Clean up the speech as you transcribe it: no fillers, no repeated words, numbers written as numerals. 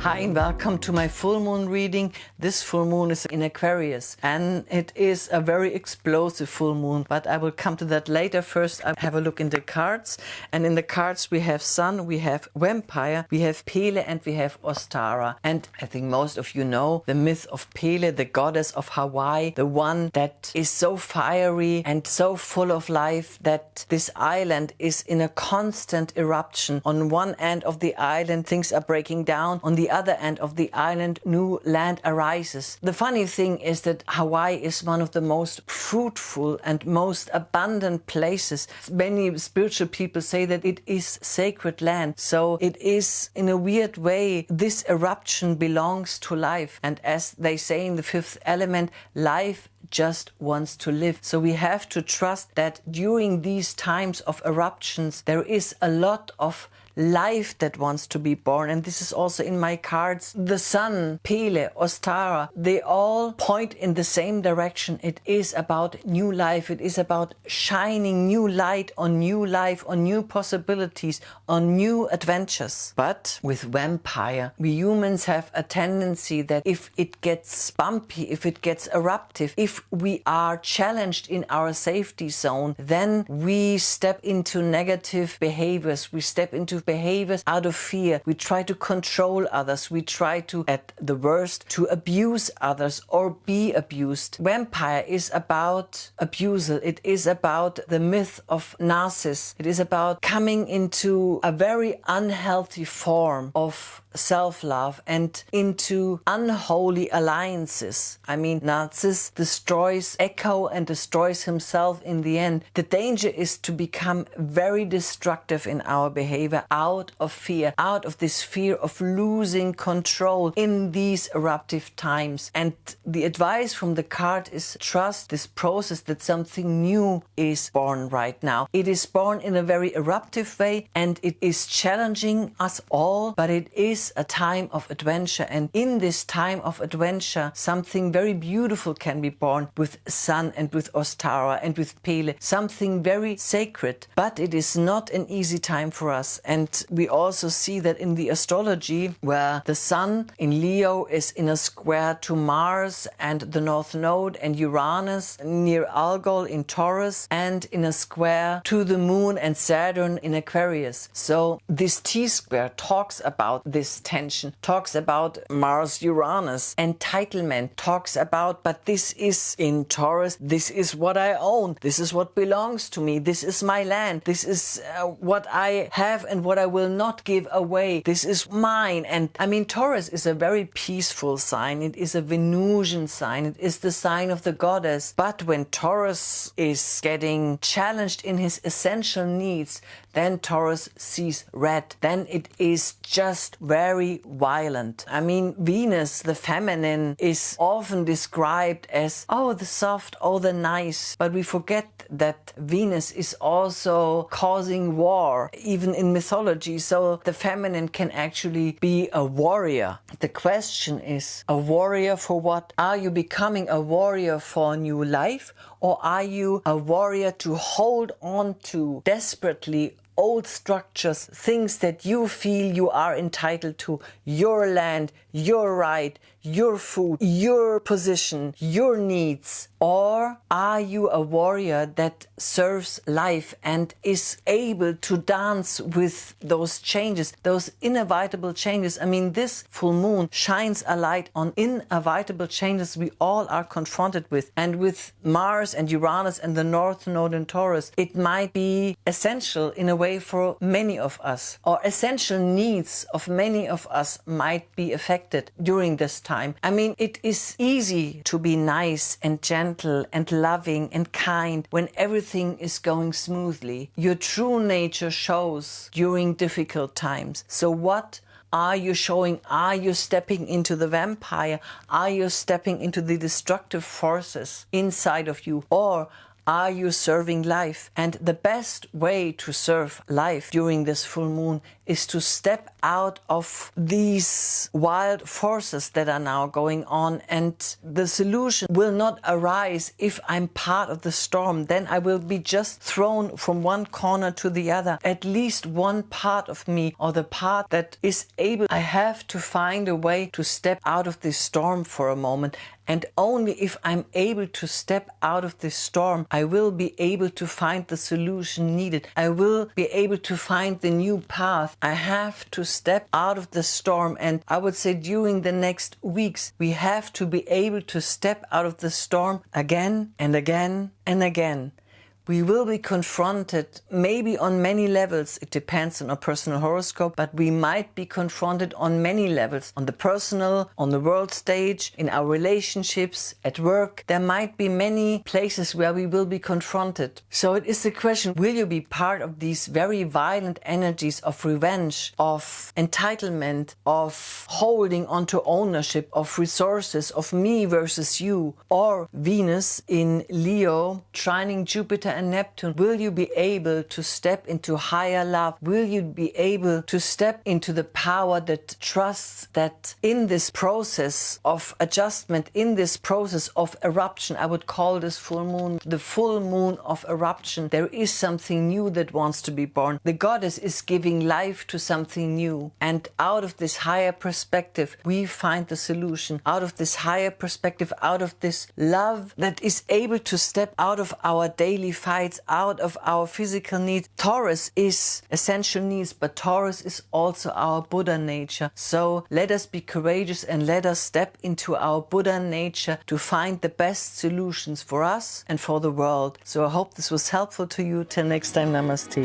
Hi and welcome to my full moon reading. This full moon is in Aquarius and it is a very explosive full moon, but I will come to that later. First I have a look in the cards, and in the cards we have Sun, we have Vampire, we have Pele and we have Ostara. And I think most of you know the myth of Pele, the goddess of Hawaii, the one that is so fiery and so full of life that this island is in a constant eruption. On one end of the island things are breaking down, on the other end of the island new land arises. The funny thing is that Hawaii is one of the most fruitful and most abundant places. Many spiritual people say that it is sacred land. So it is, in a weird way, this eruption belongs to life. And as they say in the fifth element, life just wants to live. So we have to trust that during these times of eruptions there is a lot of life that wants to be born. And this is also in my cards. The Sun, Pele, Ostara, they all point in the same direction. It is about new life. It is about shining new light on new life, on new possibilities, on new adventures. But with Vampire, we humans have a tendency that if it gets bumpy, if it gets eruptive, if we are challenged in our safety zone, then we step into negative behaviors. We step into behaviors out of fear. We try to control others. We try to, at the worst, to abuse others or be abused. Vampire is about abusal. It is about the myth of Narcissus. It is about coming into a very unhealthy form of self-love and into unholy alliances. I mean, Narcissus destroys Echo and destroys himself in the end. The danger is to become very destructive in our behavior out of fear, out of this fear of losing control in these eruptive times. And the advice from the card is trust this process, that something new is born right now. It is born in a very eruptive way and it is challenging us all, but it is a time of adventure, and in this time of adventure something very beautiful can be born with Sun and with Ostara and with Pele, something very sacred. But it is not an easy time for us, and we also see that in the astrology, where the Sun in Leo is in a square to Mars and the North Node and Uranus near Algol in Taurus, and in a square to the Moon and Saturn in Aquarius. So this T-square talks about this tension, talks about Mars-Uranus, entitlement, talks about, but this is in Taurus, this is what I own, this is what belongs to me, this is my land, this is what I have and what I will not give away, this is mine. And I mean, Taurus is a very peaceful sign, it is a Venusian sign, it is the sign of the goddess. But when Taurus is getting challenged in his essential needs, then Taurus sees red, then it is just very violent. I mean, Venus, the feminine, is often described as, oh, the soft, oh, the nice, but we forget that Venus is also causing war, even in mythology. So the feminine can actually be a warrior. The question is, a warrior for what? Are you becoming a warrior for a new life, or are you a warrior to hold on to desperately old structures, things that you feel you are entitled to, your land, your right, your food, your position, your needs? Or are you a warrior that serves life and is able to dance with those changes, those inevitable changes? I mean, this full moon shines a light on inevitable changes we all are confronted with. And with Mars and Uranus and the North Node in Taurus, it might be essential in a way for many of us, or essential needs of many of us might be affected during this time. I mean, it is easy to be nice and gentle and loving and kind when everything is going smoothly. Your true nature shows during difficult times. So what are you showing? Are you stepping into the vampire? Are you stepping into the destructive forces inside of you? Or Are you serving life? And the best way to serve life during this full moon is to step out of these wild forces that are now going on. And the solution will not arise if I'm part of the storm. Then I will be just thrown from one corner to the other. At least one part of me, or the part that is able, I have to find a way to step out of this storm for a moment. And only if I'm able to step out of this storm, I will be able to find the solution needed. I will be able to find the new path. I have to step out of the storm. And I would say during the next weeks, we have to be able to step out of the storm again and again and again. We will be confronted, maybe on many levels, it depends on our personal horoscope, but we might be confronted on many levels, on the personal, on the world stage, in our relationships, at work. There might be many places where we will be confronted. So it is the question, will you be part of these very violent energies of revenge, of entitlement, of holding onto ownership, of resources, of me versus you, or Venus in Leo, trining Jupiter and Neptune? Will you be able to step into higher love? Will you be able to step into the power that trusts that in this process of adjustment, in this process of eruption, I would call this full moon the full moon of eruption, there is something new that wants to be born. The goddess is giving life to something new. And out of this higher perspective, we find the solution. Out of this higher perspective, out of this love that is able to step out of our daily fights, out of our physical needs. Taurus is essential needs, but Taurus is also our Buddha nature. So let us be courageous and let us step into our Buddha nature to find the best solutions for us and for the world. So I hope this was helpful to you. Till next time, namaste.